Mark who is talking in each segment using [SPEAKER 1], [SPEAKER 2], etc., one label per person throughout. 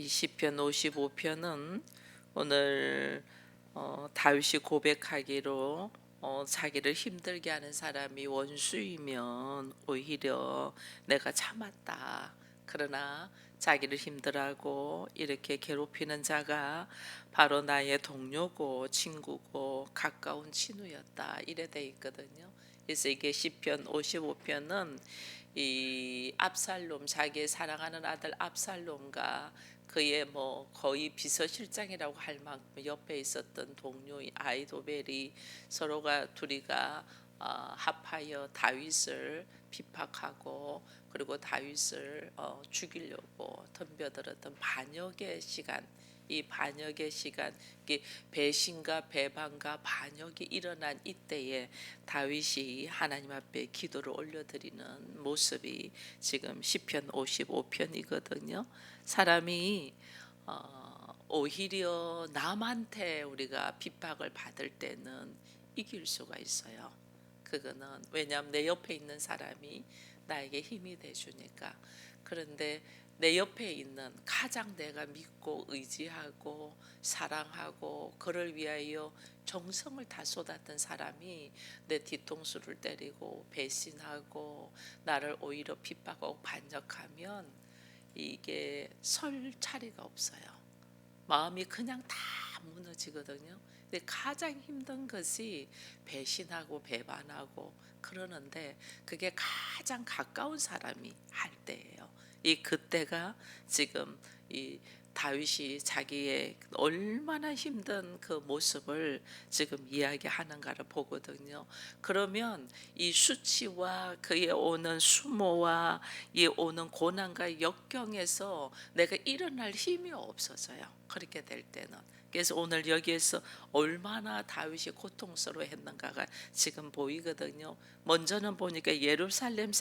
[SPEAKER 1] 이 시편 55편은 오늘 다윗이 고백하기로 자기를 힘들게 하는 사람이 원수이면 오히려 내가 참았다. 그러나 자기를 힘들어하고 이렇게 괴롭히는 자가 바로 나의 동료고 친구고 가까운 친구였다. 이래 돼 있거든요. 그래서 이게 시편 55편은 이 압살롬, 자기의 사랑하는 아들 압살롬과 그의 뭐 거의 비서실장이라고 할 만큼 옆에 있었던 동료인 아이도벨이 서로가 둘이가 합하여 다윗을 비박하고 그리고 다윗을 죽이려고 덤벼들었던 반역의 시간, 이 반역의 시간, 이게 배신과 배반과 반역이 일어난 이때에 다윗이 하나님 앞에 기도를 올려드리는 모습이 지금 시편 55편이거든요. 사람이 오히려 남한테 우리가 핍박을 받을 때는 이길 수가 있어요. 그거는 왜냐하면 내 옆에 있는 사람이 나에게 힘이 돼주니까. 그런데 내 옆에 있는 가장 내가 믿고 의지하고 사랑하고 그를 위하여 정성을 다 쏟았던 사람이 내 뒤통수를 때리고 배신하고 나를 오히려 핍박하고 반역하면 이게 설 자리가 없어요. 마음이 그냥 다 무너지거든요. 근데 가장 힘든 것이 배신하고 배반하고 그러는데 그게 가장 가까운 사람이 할 때예요. 이 그때가 지금 이 다윗이 자기의 얼마나 힘든 그 모습을 지금 이야기하는가를 보거든요. 그러면 이 수치와 그의 오는 수모와 이 오는 고난과 역경에서 내가 일어날 힘이 없어져요. 그렇게 될 때는. 그래서 오늘 여기에서 얼마나 다윗이 고통스러워했는가가 지금 보이거든요. 먼저는 보니까 이 예루살렘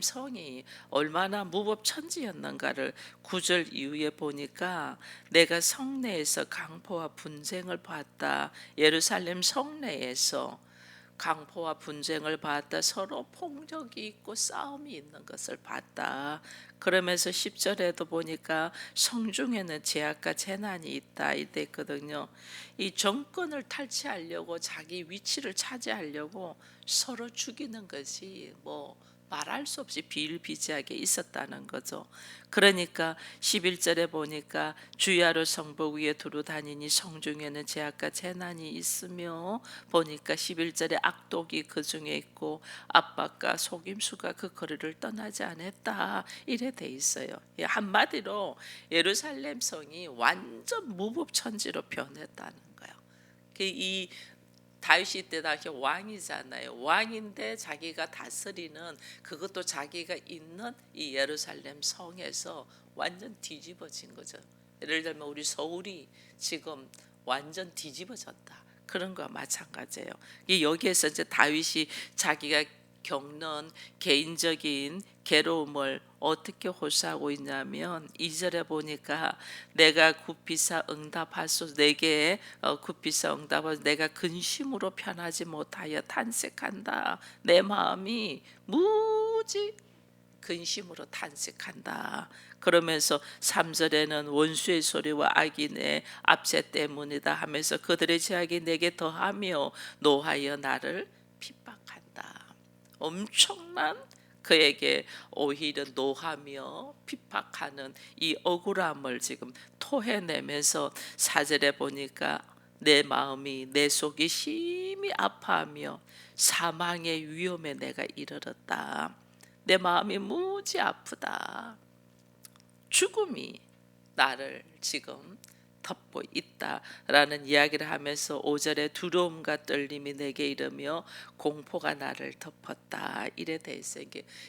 [SPEAKER 1] 성이 얼마나 무법천지였는가를 9절 이후에 보니까 내가 성내에서 강포와 분쟁을 봤다. 예루살렘 성내에서 강포와 분쟁을 봤다. 서로 폭력이 있고 싸움이 있는 것을 봤다. 그러면서 10절에도 보니까 성중에는 제약과 재난이 있다 이랬거든요. 이 정권을 탈취하려고 자기 위치를 차지하려고 서로 죽이는 것이 뭐 말할 수 없이 비일비재하게 있었다는 거죠. 그러니까 11절에 보니까 주야로 성벽 위에 두루 다니니 성중에는 제약과 재난이 있으며 보니까 11절에 악독이 그 중에 있고 압박과 속임수가 그 거리를 떠나지 않았다 이래 돼 있어요. 한마디로 예루살렘 성이 완전 무법천지로 변했다는 거예요. 이 다윗이 때 당시 왕이잖아요. 왕인데 자기가 다스리는 그것도 자기가 있는 이 예루살렘 성에서 완전 뒤집어진 거죠. 예를 들면 우리 서울이 지금 완전 뒤집어졌다. 그런 거와 마찬가지예요. 여기에서 이제 다윗이 자기가 겪는 개인적인 괴로움을 어떻게 호소하고 있냐면 2절에 보니까 내가 굽히사 응답하소서 내게 굽히사 응답하소서 내가 근심으로 편하지 못하여 탄식한다. 내 마음이 무지 근심으로 탄식한다. 그러면서 3절에는 원수의 소리와 악인의 압제 때문이다 하면서 그들의 제약이 내게 더하며 노하여 나를 핍박한다. 엄청난 그에게 오히려 노하며 핍박하는 이 억울함을 지금 토해내면서 4절에 보니까 내 마음이 내 속이 심히 아파하며 사망의 위험에 내가 이르렀다. 내 마음이 무지 아프다. 죽음이 나를 지금 덮고 있다라는 이야기를 하면서 5절에 두려움과 떨림이 내게 이르며 공포가 나를 덮었다 이래 돼 있어요.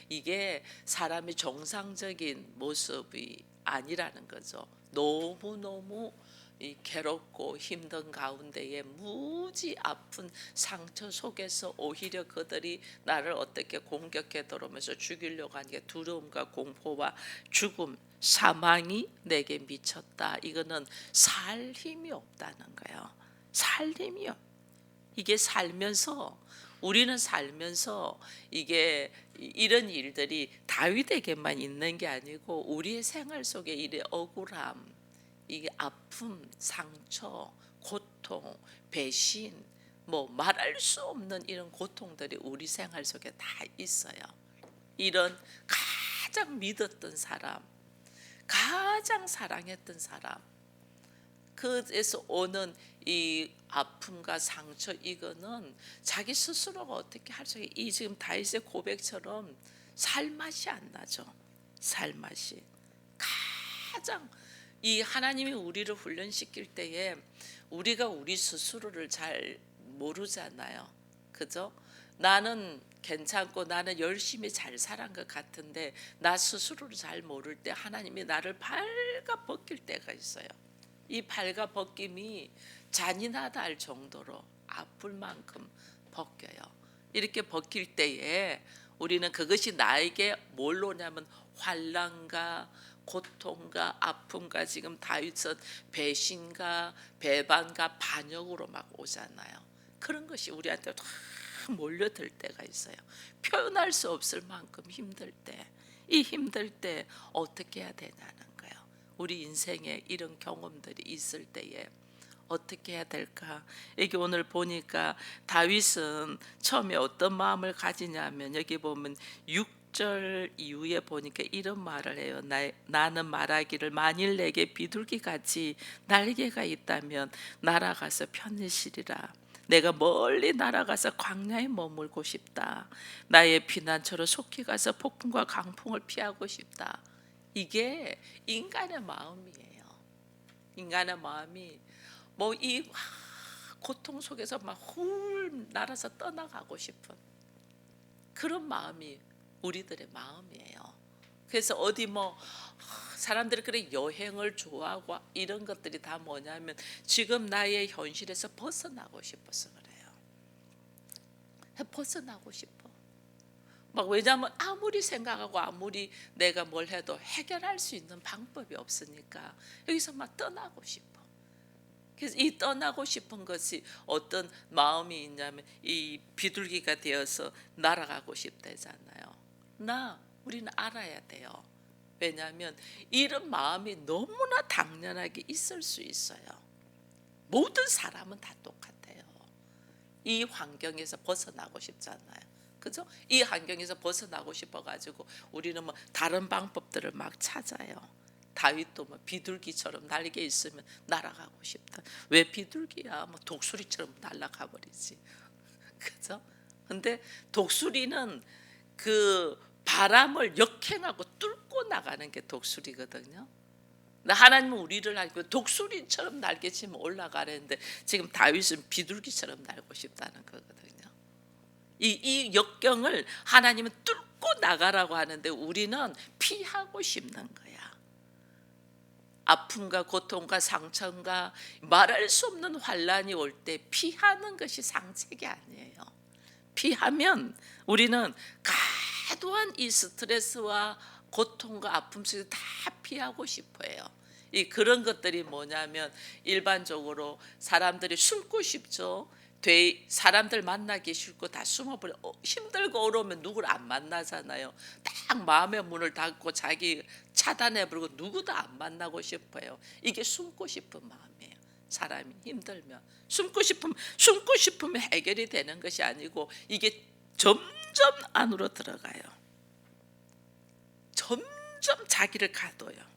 [SPEAKER 1] 이게 사람이 정상적인 모습이 아니라는 거죠. 너무너무 이 괴롭고 힘든 가운데에 무지 아픈 상처 속에서 오히려 그들이 나를 어떻게 공격해 들어오면서 죽이려고 하는 게 두려움과 공포와 죽음, 사망이 내게 미쳤다. 이거는 살 힘이 없다는 거예요. 살 힘이 없. 이게 살면서 우리는 살면서 이게 이런 일들이 다윗에게만 있는 게 아니고 우리의 생활 속에 이래 억울함, 이게 아픔, 상처, 고통, 배신, 뭐 말할 수 없는 이런 고통들이 우리 생활 속에 다 있어요. 이런 가장 믿었던 사람, 가장 사랑했던 사람, 그에서 오는 이 아픔과 상처, 이거는 자기 스스로가 어떻게 할 수, 이 지금 다윗의 고백처럼 살맛이 안 나죠. 살맛이 가장, 이 하나님이 우리를 훈련시킬 때에 우리가 우리 스스로를 잘 모르잖아요. 그죠? 나는 괜찮고 나는 열심히 잘 살한 것 같은데 나 스스로를 잘 모를 때 하나님이 나를 발가 벗길 때가 있어요. 이 발가 벗김이 잔인하다 할 정도로 아플 만큼 벗겨요. 이렇게 벗길 때에 우리는 그것이 나에게 뭘로 오냐면 환난과 고통과 아픔과, 지금 다윗은 배신과 배반과 반역으로 막 오잖아요. 그런 것이 우리한테 다 몰려들 때가 있어요. 표현할 수 없을 만큼 힘들 때, 이 힘들 때 어떻게 해야 되냐는 거예요. 우리 인생에 이런 경험들이 있을 때에 어떻게 해야 될까? 여기 오늘 보니까 다윗은 처음에 어떤 마음을 가지냐면, 여기 보면 6절 이후에 보니까 이런 말을 해요. 나는 말하기를 만일 내게 비둘기같이 날개가 있다면 날아가서 편히 쉬리라. 내가 멀리 날아가서 광야에 머물고 싶다. 나의 피난처로 속히 가서 폭풍과 강풍을 피하고 싶다. 이게 인간의 마음이에요. 인간의 마음이 뭐 이 고통 속에서 막 훌 날아서 떠나가고 싶은 그런 마음이 우리들의 마음이에요. 그래서 어디 뭐 사람들이 그래 여행을 좋아하고 이런 것들이 다 뭐냐면 지금 나의 현실에서 벗어나고 싶어서 그래요. 벗어나고 싶어. 막 왜냐하면 아무리 생각하고 아무리 내가 뭘 해도 해결할 수 있는 방법이 없으니까 여기서 막 떠나고 싶어. 그래서 이 떠나고 싶은 것이 어떤 마음이 있냐면 이 비둘기가 되어서 날아가고 싶다잖아요. 우리는 알아야 돼요. 왜냐하면 이런 마음이 너무나 당연하게 있을 수 있어요. 모든 사람은 다 똑같아요. 이 환경에서 벗어나고 싶잖아요. 그죠? 이 환경에서 벗어나고 싶어가지고 우리는 뭐 다른 방법들을 막 찾아요. 다윗도 뭐 비둘기처럼 날개 있으면 날아가고 싶다. 왜 비둘기야? 뭐 독수리처럼 날아가 버리지. 그죠? 근데 독수리는 그 바람을 역행하고 뚫고 나가는 게 독수리거든요. 하나님은 우리를 알고 독수리처럼 날개치면 올라가려는데 지금 다윗은 비둘기처럼 날고 싶다는 거거든요. 이 역경을 하나님은 뚫고 나가라고 하는데 우리는 피하고 싶는 거야. 아픔과 고통과 상처가 말할 수 없는 환난이 올 때 피하는 것이 상책이 아니에요. 피하면 우리는 과도한 이 스트레스와 고통과 아픔 속에서 다 피하고 싶어요. 그런 것들이 뭐냐면 일반적으로 사람들이 숨고 싶죠. 사람들 만나기 싫고 다 숨어버려. 힘들고 어려우면 누구를 안 만나잖아요. 딱 마음의 문을 닫고 자기 차단해버리고 누구도 안 만나고 싶어요. 이게 숨고 싶은 마음이에요. 사람이 힘들면 숨고 싶으면 해결이 되는 것이 아니고 이게 점점 안으로 들어가요. 점점 자기를 가둬요.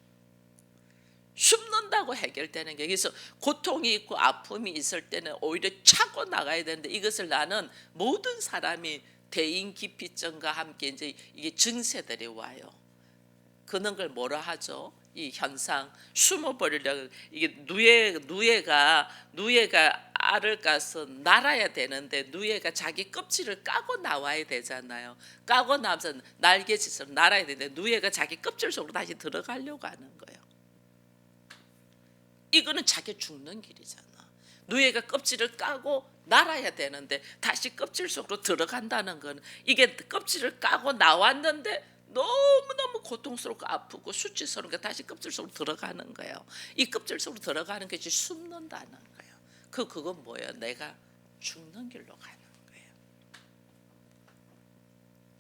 [SPEAKER 1] 숨는다고 해결되는 게, 그래서 고통이 있고 아픔이 있을 때는 오히려 차고 나가야 되는데 이것을 나는 모든 사람이 대인기피증과 함께 이제 이게 증세들이 와요. 그런 걸 뭐라 하죠? 이 현상, 숨어버리려고. 이게 누에가 알을 까서 날아야 되는데 누에가 자기 껍질을 까고 나와야 되잖아요. 까고 나면서 날개짓으로 날아야 되는데 누에가 자기 껍질 속으로 다시 들어가려고 하는 거예요. 이거는 자기 죽는 길이잖아. 누에가 껍질을 까고 날아야 되는데 다시 껍질 속으로 들어간다는 건 이게 껍질을 까고 나왔는데 너무너무 고통스럽고 아프고 수치스러운 게 다시 껍질 속으로 들어가는 거예요. 이 껍질 속으로 들어가는 것이 숨는다는 거예요. 그건 뭐예요? 내가 죽는 길로 가는 거예요.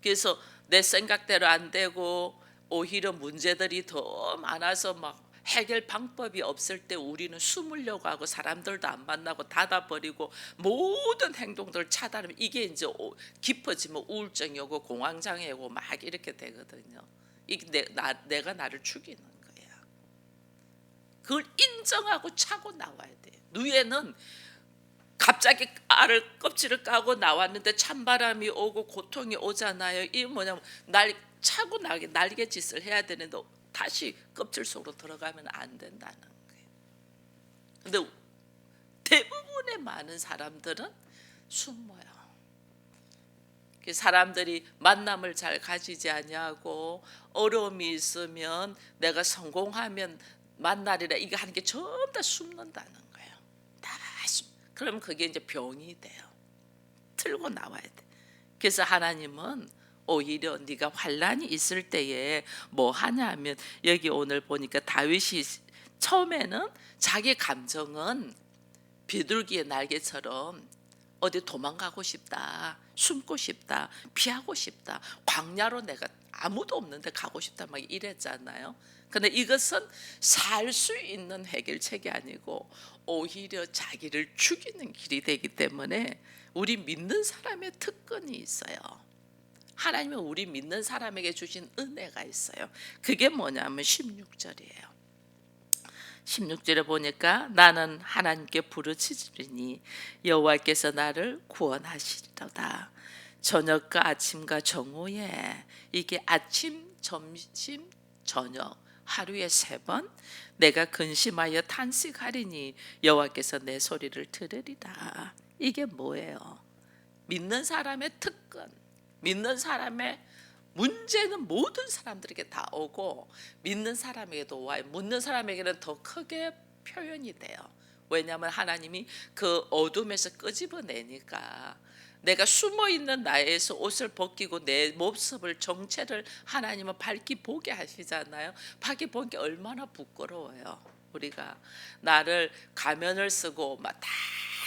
[SPEAKER 1] 그래서 내 생각대로 안 되고 오히려 문제들이 더 많아서 막 해결 방법이 없을 때 우리는 숨으려고 하고 사람들도 안 만나고 닫아버리고 모든 행동들을 차단하면 이게 이제 깊어지면 우울증이 오고 공황장애 오고 막 이렇게 되거든요. 이게 내가 나를 죽이는 거야. 그걸 인정하고 차고 나와야 돼. 누에는 갑자기 알을 껍질을 까고 나왔는데 찬바람이 오고 고통이 오잖아요. 이게 뭐냐면 차고 날개짓을 해야 되는데 다시 껍질 속으로 들어가면 안 된다는 거예요. 근데 대부분의 많은 사람들은 숨어요. 사람들이 만남을 잘 가지지 아니하고 어려움이 있으면 내가 성공하면 만나리라 이거 하는 게 전부 다 숨는다는 거예요. 다 그러면 그게 이제 병이 돼요. 틀고 나와야 돼. 그래서 하나님은 오히려 네가 환란이 있을 때에 뭐 하냐면 여기 오늘 보니까 다윗이 처음에는 자기 감정은 비둘기의 날개처럼 어디 도망가고 싶다, 숨고 싶다, 피하고 싶다, 광야로 내가 아무도 없는데 가고 싶다 막 이랬잖아요. 근데 이것은 살 수 있는 해결책이 아니고 오히려 자기를 죽이는 길이 되기 때문에 우리 믿는 사람의 특권이 있어요. 하나님은 우리 믿는 사람에게 주신 은혜가 있어요. 그게 뭐냐면 16절이에요. 16절에 보니까 나는 하나님께 부르짖으리니 여호와께서 나를 구원하시리로다. 저녁과 아침과 정오에 이게 아침, 점심, 저녁 하루에 3번 내가 근심하여 탄식하리니 여호와께서 내 소리를 들으리라. 이게 뭐예요? 믿는 사람의 특권, 믿는 사람의 문제는 모든 사람들에게 다 오고 믿는 사람에게도 와요. 묻는 사람에게는 더 크게 표현이 돼요. 왜냐하면 하나님이 그 어둠에서 끄집어내니까 내가 숨어있는 나에서 옷을 벗기고 내 모습을 정체를 하나님은 밝히 보게 하시잖아요. 밝히 보기 얼마나 부끄러워요. 우리가 나를 가면을 쓰고 막 다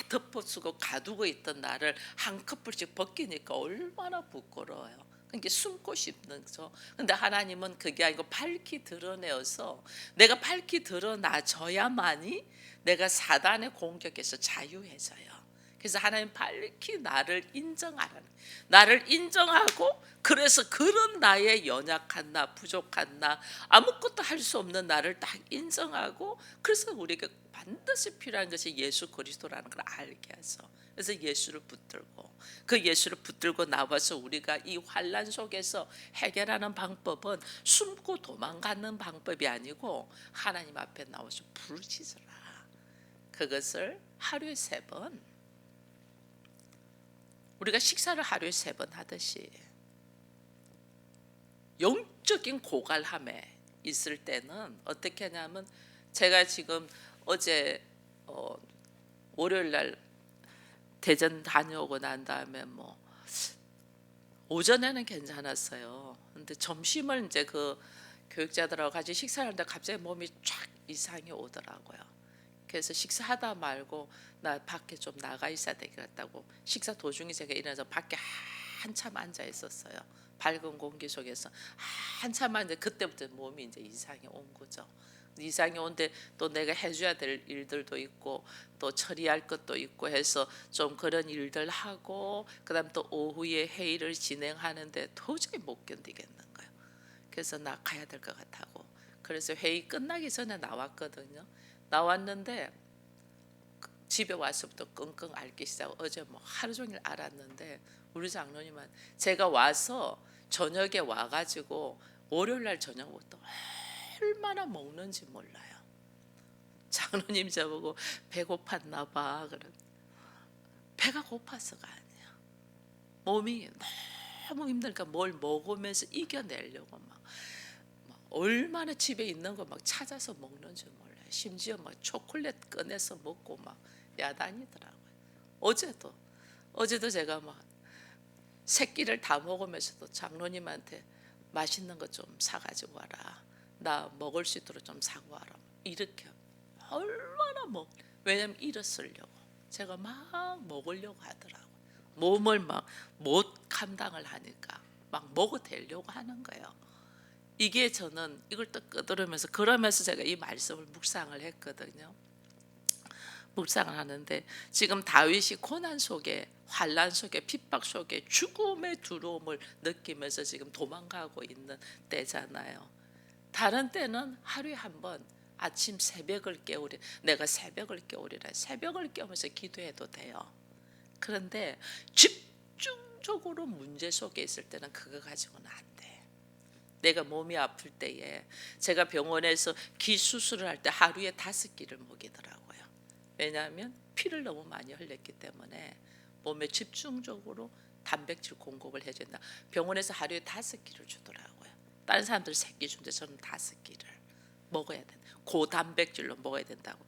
[SPEAKER 1] 덮어쓰고 가두고 있던 나를 한 커플씩 벗기니까 얼마나 부끄러워요. 그러니까 숨고 싶는 거죠. 근데 하나님은 그게 아니고 밝히 드러내어서 내가 밝히 드러나져야만이 내가 사단의 공격에서 자유해져요. 그래서 하나님 밝히 나를 인정하라는, 나를 인정하고 그래서 그런 나의 연약한 나, 부족한 나, 아무것도 할 수 없는 나를 딱 인정하고 그래서 우리가 반드시 필요한 것이 예수 그리스도라는 걸 알게 해서 그래서 예수를 붙들고 그 예수를 붙들고 나와서 우리가 이 환난 속에서 해결하는 방법은 숨고 도망가는 방법이 아니고 하나님 앞에 나와서 부르짖으라. 그것을 하루에 3번 우리가 식사를 하루에 3번 하듯이 영적인 고갈함에 있을 때는 어떻게 하냐면 제가 지금 어제 월요일 날 대전 다녀오고 난 다음에 뭐 오전에는 괜찮았어요. 근데 점심을 이제 그 교육자들하고 같이 식사를 하는데 갑자기 몸이 쫙 이상이 오더라고요. 그래서 식사하다 말고 나 밖에 좀 나가 있어야 되겠다고 식사 도중에 제가 일어나서 밖에 한참 앉아 있었어요. 밝은 공기 속에서 한참 앉아 그때부터 몸이 이제 이상이 온 거죠. 이상이 온데 또 내가 해줘야 될 일들도 있고 또 처리할 것도 있고 해서 좀 그런 일들 하고 그다음 또 오후에 회의를 진행하는데 도저히 못 견디겠는 거예요. 그래서 나 가야 될 것 같다고 그래서 회의 끝나기 전에 나왔거든요. 나왔는데 집에 와서부터 끙끙 앓기 시작하고 어제 뭐 하루 종일 앓았는데 우리 장로님은 제가 와서 저녁에 와가지고 월요일 날 저녁부터 얼마나 먹는지 몰라요. 장로님 저보고 배고팠나 봐. 그런 배가 고파서가 아니야. 몸이 너무 힘드니까 뭘 먹으면서 이겨내려고 막 얼마나 집에 있는 거 막 찾아서 먹는지 몰라요. 심지어 막 초콜릿 꺼내서 먹고 막 야단이더라고요. 어제도 제가 막 새끼를 다 먹으면서도 장로님한테 맛있는 거 좀 사가지고 와라. 나 먹을 수 있도록 좀 사고 와라. 이렇게 얼마나 왜냐면 잃었으려고 제가 막 먹으려고 하더라고요. 몸을 막 못 감당을 하니까 막 먹어대려고 하는 거예요. 이게 저는 이걸 또 끄들으면서 그러면서 제가 이 말씀을 묵상을 했거든요. 묵상을 하는데 지금 다윗이 고난 속에 환난 속에 핍박 속에 죽음의 두려움을 느끼면서 지금 도망가고 있는 때잖아요. 다른 때는 하루에 한 번 아침 새벽을 깨우리 내가 새벽을 깨우리라 새벽을 깨우면서 기도해도 돼요. 그런데 집중적으로 문제 속에 있을 때는 그거 가지고는 안 돼. 내가 몸이 아플 때에 제가 병원에서 기 수술을 할 때 하루에 5끼를 먹이더라고요. 왜냐하면 피를 너무 많이 흘렸기 때문에 몸에 집중적으로 단백질 공급을 해준다. 병원에서 하루에 5끼를 주더라고요. 다른 사람들 3끼 주는데 저는 5끼를 먹어야 된다. 고단백질로 먹어야 된다고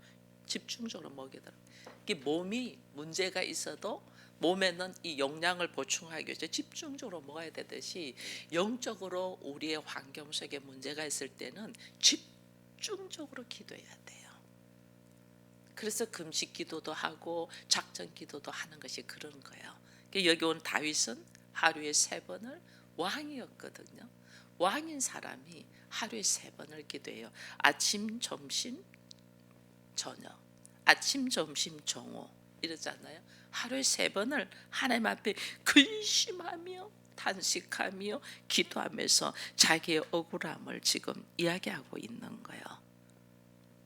[SPEAKER 1] 집중적으로 먹이더라고요. 이게 몸이 문제가 있어도 몸에는 이 영양을 보충하기 위해서 집중적으로 먹어야 되듯이 영적으로 우리의 환경 속에 문제가 있을 때는 집중적으로 기도해야 돼요. 그래서 금식 기도도 하고 작전 기도도 하는 것이 그런 거예요. 여기 온 다윗은 하루에 3번을 왕이었거든요. 왕인 사람이 하루에 3번을 기도해요. 아침, 점심, 저녁. 아침, 점심, 정오 이러잖아요. 하루에 3번을 하나님 앞에 근심하며 탄식하며 기도하면서 자기의 억울함을 지금 이야기하고 있는 거예요.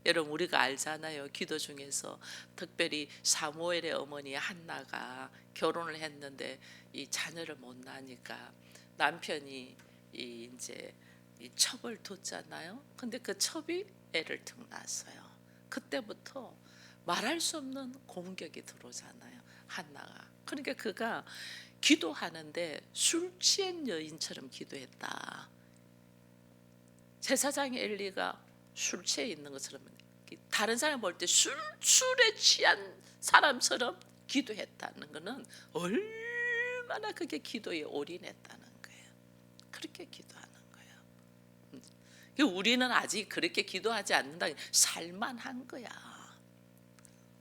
[SPEAKER 1] 여러분 우리가 알잖아요. 기도 중에서 특별히 사무엘의 어머니 한나가 결혼을 했는데 이 자녀를 못 낳으니까 남편이 이제 이 첩을 뒀잖아요. 근데 그 첩이 애를 득 낳았어요. 그때부터 말할 수 없는 공격이 들어오잖아요. 한나가. 그러니까 그가 기도하는데 술 취한 여인처럼 기도했다. 제사장 엘리가 술 취해 있는 것처럼 다른 사람 볼 때 술에 취한 사람처럼 기도했다는 것은 얼마나 그게 기도에 올인했다는 거예요. 그렇게 기도하는 거예요. 우리는 아직 그렇게 기도하지 않는다. 살만한 거야.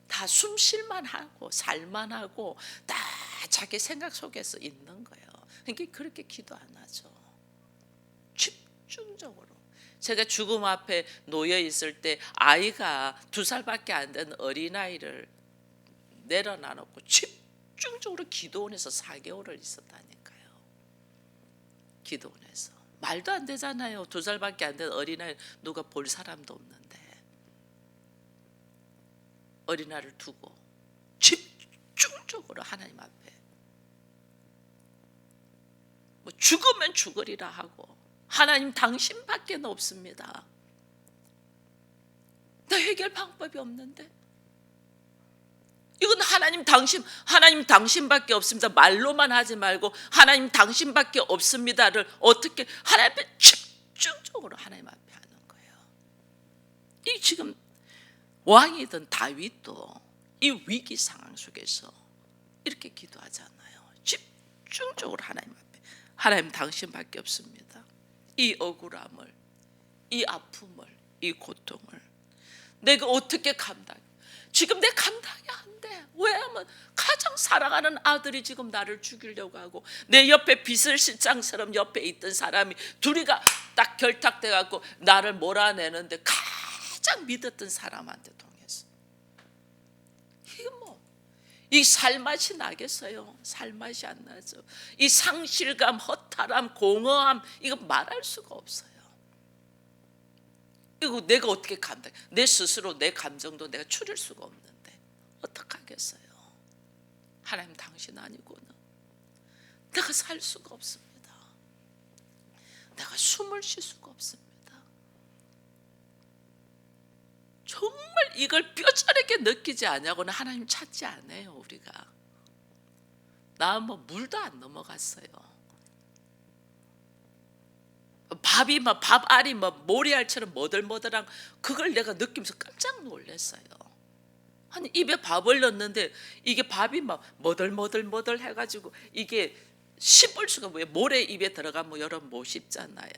[SPEAKER 1] 다 숨쉴만 하고 살만하고 다 자기 생각 속에서 있는 거예요. 그러니까 그렇게 기도 안 하죠. 집중적으로. 제가 죽음 앞에 놓여 있을 때 아이가 2살밖에 안 된 어린아이를 내려놔 놓고 집중적으로 기도원에서 4개월을 있었다니까요. 기도원에서. 말도 안 되잖아요. 2살밖에 안 된 어린아이 누가 볼 사람도 없는데 어린아이를 두고 집중적으로 하나님 앞에 뭐 죽으면 죽으리라 하고 하나님 당신밖에 없습니다. 나 해결 방법이 없는데 이건 하나님 당신밖에 없습니다. 말로만 하지 말고 하나님 당신밖에 없습니다를 어떻게 하나님 앞에 집중적으로 하나님 앞에 하는 거예요. 이 지금 왕이던 다윗도 이 위기 상황 속에서 이렇게 기도하잖아요. 집중적으로 하나님 앞에 하나님 당신밖에 없습니다. 이 억울함을, 이 아픔을, 이 고통을 내가 어떻게 감당? 지금 내 감당이 안 돼. 왜냐하면 가장 사랑하는 아들이 지금 나를 죽이려고 하고 내 옆에 비서실장처럼 옆에 있던 사람이 둘이가 딱 결탁돼 갖고 나를 몰아내는데 가장 믿었던 사람한테 통해서 이게 뭐 이 살맛이 나겠어요? 살맛이 안 나죠. 이 상실감, 허탈함, 공허함 이거 말할 수가 없어요. 이거 내가 어떻게 감당? 내 스스로 내 감정도 내가 추릴 수가 없는데 어떡하겠어요? 하나님 당신 아니고는 내가 살 수가 없습니다. 내가 숨을 쉴 수가 없습니다. 정말 이걸 뼈저리게 느끼지 않냐고는 하나님 찾지 않아요. 우리가 나 뭐 물도 안 넘어갔어요. 밥이 막 밥알이 막 모래알처럼 머들머들한 그걸 내가 느끼면서 깜짝 놀랐어요. 아니 입에 밥을 넣었는데 이게 밥이 막 머들머들 해가지고 이게 씹을 수가 왜 모래 입에 들어가면 여러분 못 씹잖아요.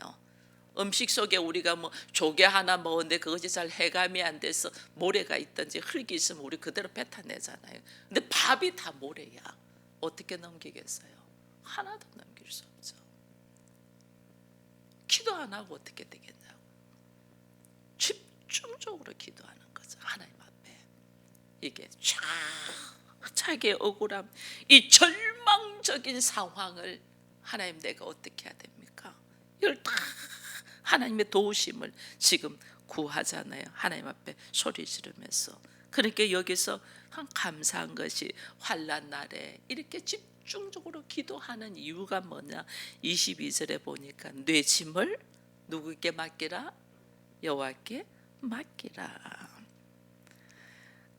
[SPEAKER 1] 음식 속에 우리가 뭐 조개 하나 먹었는데 그것이 잘 해감이 안 돼서 모래가 있든지 흙이 있으면 우리 그대로 뱉어내잖아요. 근데 밥이 다 모래야. 어떻게 넘기겠어요? 하나도 넘길 수 없죠. 기도 안 하고 어떻게 되겠냐고. 집중적으로 기도하는 거죠. 하나님 앞에. 이게 자기의 억울함, 이 절망적인 상황을 하나님 내가 어떻게 해야 됩니까? 이걸 다 하나님의 도우심을 지금 구하잖아요. 하나님 앞에 소리 지르면서. 그렇게 여기서 한 감사한 것이 환난 날에 이렇게 집중적으로 기도하는 이유가 뭐냐? 22절에 보니까 뇌 짐을 누구에게 맡기라? 여호와께 맡기라.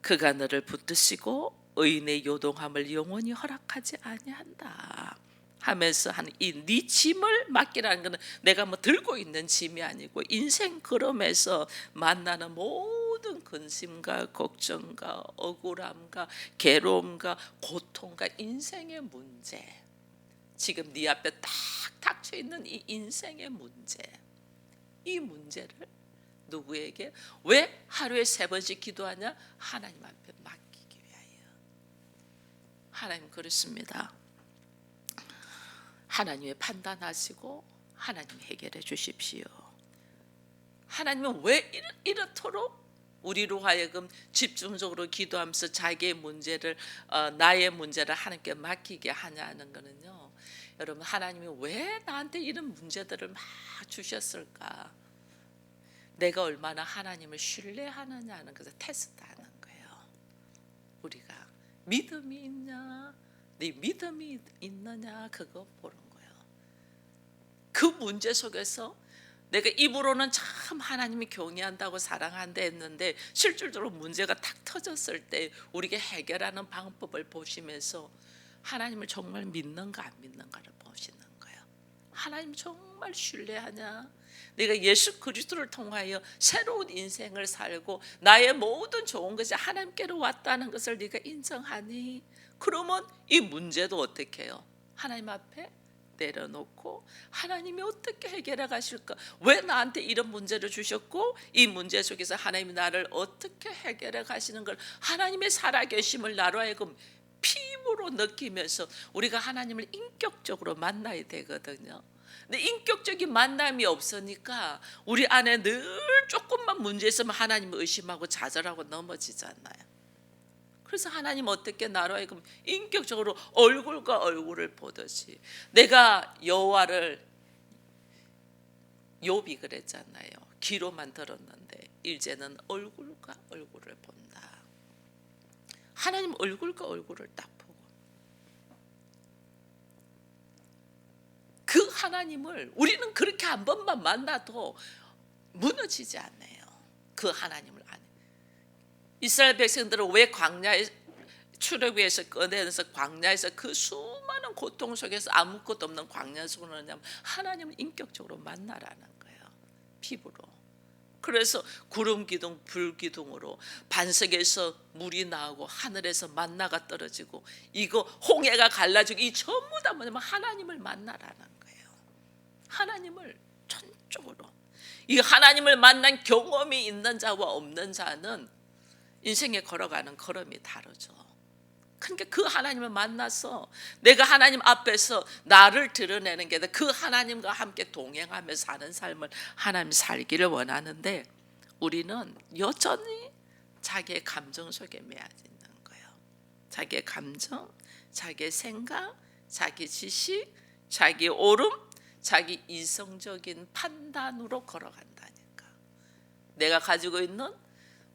[SPEAKER 1] 그가 너를 붙드시고 의인의 요동함을 영원히 허락하지 아니한다 하면서 한 이 네 짐을 맡기라는 것은 내가 뭐 들고 있는 짐이 아니고 인생 걸음에서 만나는 모든 근심과 걱정과 억울함과 괴로움과 고통과 인생의 문제, 지금 네 앞에 딱 닥쳐 있는 이 인생의 문제, 이 문제를 누구에게 왜 하루에 3번씩 기도하냐? 하나님 앞에 맡기기 위하여. 하나님 그렇습니다. 하나님이 판단하시고 하나님 해결해 주십시오. 하나님은 왜 이렇도록 우리로 하여금 집중적으로 기도하면서 자기의 문제를 나의 문제를 하나님께 맡기게 하냐는 거는요, 여러분, 하나님이 왜 나한테 이런 문제들을 막 주셨을까? 내가 얼마나 하나님을 신뢰하느냐는 것을 테스트하는 거예요. 우리가 믿음이 있냐, 네 믿음이 있느냐, 그거 보는 거예요. 그 문제 속에서 내가 입으로는 참 하나님이 경외한다고 사랑한다 했는데 실질적으로 문제가 탁 터졌을 때 우리가 해결하는 방법을 보시면서 하나님을 정말 믿는가 안 믿는가를 보시는 거예요. 하나님 정말 신뢰하냐? 내가 예수 그리스도를 통하여 새로운 인생을 살고 나의 모든 좋은 것이 하나님께로 왔다는 것을 네가 인정하니? 그러면 이 문제도 어떻게 해요? 하나님 앞에 내려놓고 하나님이 어떻게 해결해 가실까? 왜 나한테 이런 문제를 주셨고 이 문제 속에서 하나님이 나를 어떻게 해결해 가시는 걸 하나님의 살아계심을 나로 하여금 피부로 느끼면서 우리가 하나님을 인격적으로 만나야 되거든요. 근데 인격적인 만남이 없으니까 우리 안에 늘 조금만 문제 있으면 하나님을 의심하고 좌절하고 넘어지잖아요. 그래서 하나님 어떻게 나로 하여금 인격적으로 얼굴과 얼굴을 보듯이, 내가 여호와를, 욥이 그랬잖아요. 귀로만 들었는데 이제는 얼굴과 얼굴을 본다. 하나님 얼굴과 얼굴을 딱 보고 그 하나님을 우리는 그렇게 한 번만 만나도 무너지지 않아요. 그 하나님을 안. 이스라엘 백성들은 왜 광야에 출애굽에서 꺼내서 광야에서 그 수많은 고통 속에서 아무것도 없는 광야 속으로 오냐면 하나님을 인격적으로 만나라는 거예요. 피부로. 그래서 구름 기둥 불 기둥으로 반석에서 물이 나오고 하늘에서 만나가 떨어지고 이거 홍해가 갈라지고 이 전부 다 뭐냐면 하나님을 만나라는 거예요. 하나님을 전적으로. 이 하나님을 만난 경험이 있는 자와 없는 자는 인생에 걸어가는 걸음이 다르죠. 그러니까 그 하나님을 만나서 내가 하나님 앞에서 나를 드러내는 게 아니라 그 하나님과 함께 동행하며 사는 삶을 하나님 살기를 원하는데 우리는 여전히 자기의 감정 속에 매여 있는 거예요. 자기의 감정, 자기의 생각, 자기 지식, 자기 옳음, 자기 이성적인 판단으로 걸어간다니까. 내가 가지고 있는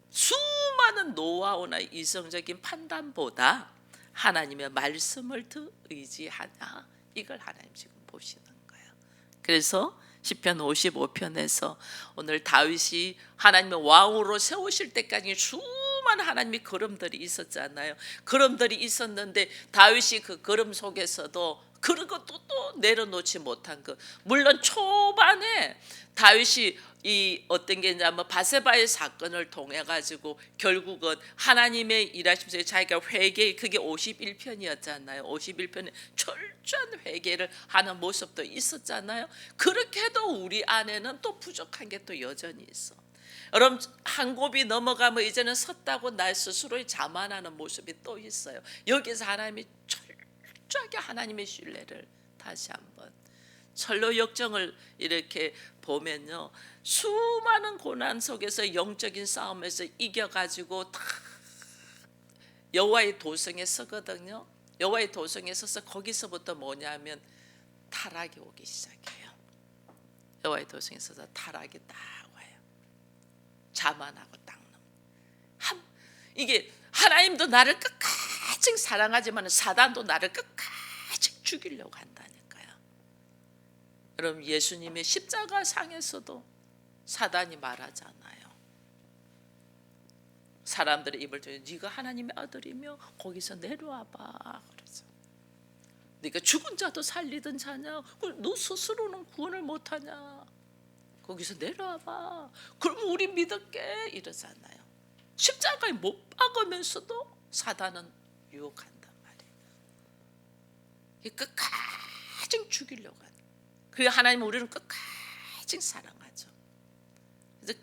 [SPEAKER 1] 수많은 노하우나 이성적인 판단보다 하나님의 말씀을 더 의지하냐, 이걸 하나님 지금 보시는 거예요. 그래서 시편 55편에서 오늘 다윗이 하나님의 왕으로 세우실 때까지 수많은 하나님의 걸음들이 있었잖아요. 걸음들이 있었는데 다윗이 그 걸음 속에서도 그런 것도 또 내려놓지 못한 것. 물론 초반에 다윗이 이 어떤 게 있냐면 바세바의 사건을 통해 가지고 결국은 하나님의 일하시면서 자기가 회개, 그게 51편이었잖아요. 51편에 철저한 회개를 하는 모습도 있었잖아요. 그렇게 해도 우리 안에는 또 부족한 게 또 여전히 있어. 여러분, 한 곱이 넘어가면 이제는 섰다고 나 스스로의 자만하는 모습이 또 있어요. 여기서 하나님이 철저하게 하나님의 신뢰를 다시 한번 철로 역정을 이렇게 보면요, 수많은 고난 속에서 영적인 싸움에서 이겨가지고 다 여호와의 도성에 서거든요. 여호와의 도성에 서서 거기서부터 뭐냐면 타락이 오기 시작해요. 여호와의 도성에 서서 타락이 딱 와요. 자만하고 딱 넘. 이게 하나님도 나를 끝까지 사랑하지만 사단도 나를 끝까지 죽이려고 한다니까요. 여러분, 예수님의 십자가 상에서도 사단이 말하잖아요. 사람들의 입을 통해 네가 하나님의 아들이며 거기서 내려와봐. 그래서 네가 죽은 자도 살리던 자냐? 너 스스로는 구원을 못하냐? 거기서 내려와봐. 그럼 우리 믿을게 이러잖아요. 십자가에 못 박으면서도 사단은 유혹한단 말이에요. 끝까지 죽이려고 하는. 그리고 하나님은 우리는 끝까지 사랑하죠. 그래서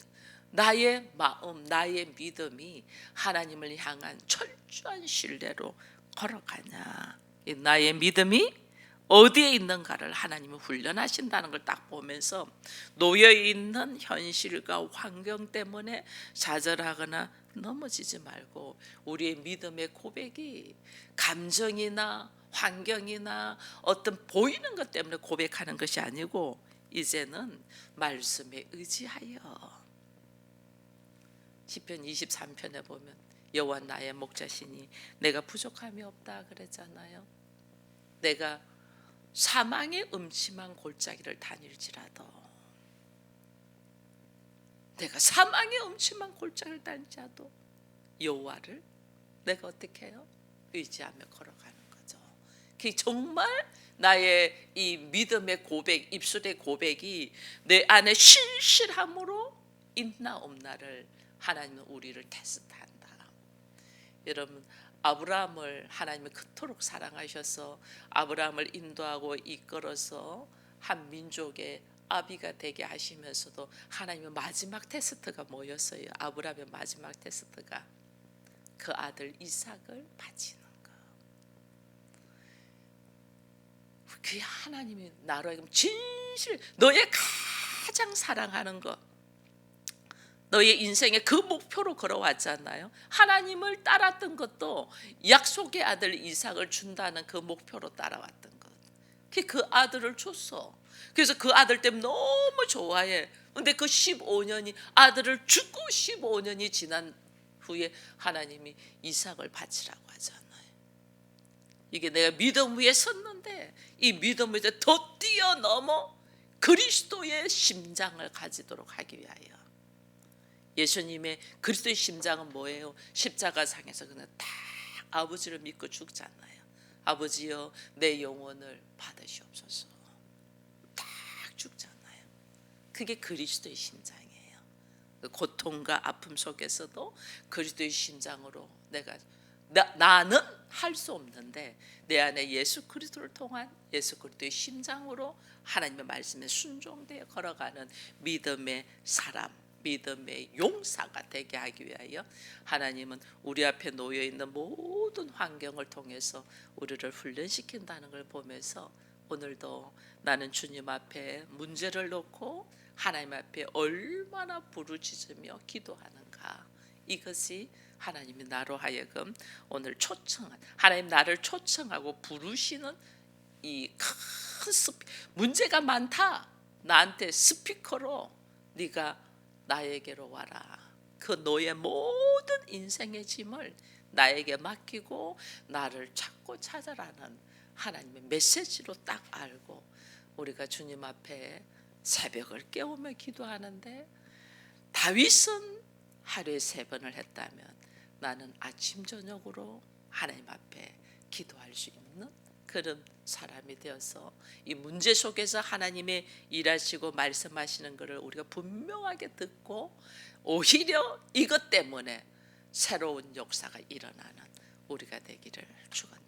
[SPEAKER 1] 나의 마음, 나의 믿음이 하나님을 향한 철저한 신뢰로 걸어가냐, 나의 믿음이 어디에 있는가를 하나님은 훈련하신다는 걸 딱 보면서 놓여있는 현실과 환경 때문에 좌절하거나 넘어지지 말고 우리의 믿음의 고백이 감정이나 환경이나 어떤 보이는 것 때문에 고백하는 것이 아니고 이제는 말씀에 의지하여. 시편 23편에 보면 여호와 나의 목자시니 내가 부족함이 없다 그랬잖아요. 내가 사망의 음침한 골짜기를 다닐지라도, 내가 사망의 음침한 골짜기를 다닐지라도 여호와를 내가 어떻게 해요? 의지하며 걸어가는 거죠. 그게 정말 나의 이 믿음의 고백, 입술의 고백이 내 안에 신실함으로 있나 없나를 하나님은 우리를 테스트한다. 여러분, 아브라함을 하나님이 그토록 사랑하셔서 아브라함을 인도하고 이끌어서 한 민족의 아비가 되게 하시면서도 하나님의 마지막 테스트가 뭐였어요? 아브라함의 마지막 테스트가 그 아들 이삭을 바치는 거. 그게 하나님이 나로 진실, 너의 가장 사랑하는 것, 너의 인생의 그 목표로 걸어왔잖아요. 하나님을 따랐던 것도 약속의 아들 이삭을 준다는 그 목표로 따라왔던 것. 그 아들을 줬어. 그래서 그 아들 때문에 너무 좋아해. 근데 그 15년이, 아들을 죽고 15년이 지난 후에 하나님이 이삭을 바치라고 하잖아요. 이게 내가 믿음 위에 섰는데 이 믿음 위에 더 뛰어넘어 그리스도의 심장을 가지도록 하기 위하여. 예수님의 그리스도의 심장은 뭐예요? 십자가상에서 그냥 딱 아버지를 믿고 죽잖아요. 아버지여 내 영혼을 받으시옵소서. 딱 죽잖아요. 그게 그리스도의 심장이에요. 고통과 아픔 속에서도 그리스도의 심장으로 나는 할 수 없는데 내 안에 예수 그리스도를 통한 예수 그리스도의 심장으로 하나님의 말씀에 순종되어 걸어가는 믿음의 사람, 믿음의 용사가 되게 하기 위하여 하나님은 우리 앞에 놓여있는 모든 환경을 통해서 우리를 훈련시킨다는 걸 보면서 오늘도 나는 주님 앞에 문제를 놓고 하나님 앞에 얼마나 부르짖으며 기도하는가, 이것이 하나님이 나로 하여금 오늘 하나님 나를 초청하고 부르시는 이 큰 문제가 많다, 나한테 스피커로 네가 나에게로 와라. 그 너의 모든 인생의 짐을 나에게 맡기고 나를 찾고 찾아라는 하나님의 메시지로 딱 알고 우리가 주님 앞에 새벽을 깨우며 기도하는데, 다윗은 하루에 3번을 했다면 나는 아침 저녁으로 하나님 앞에 기도할 수 있는 그런 사람이 되어서 이 문제 속에서 하나님의 일하시고 말씀하시는 것을 우리가 분명하게 듣고 오히려 이것 때문에 새로운 역사가 일어나는 우리가 되기를 축원합니다.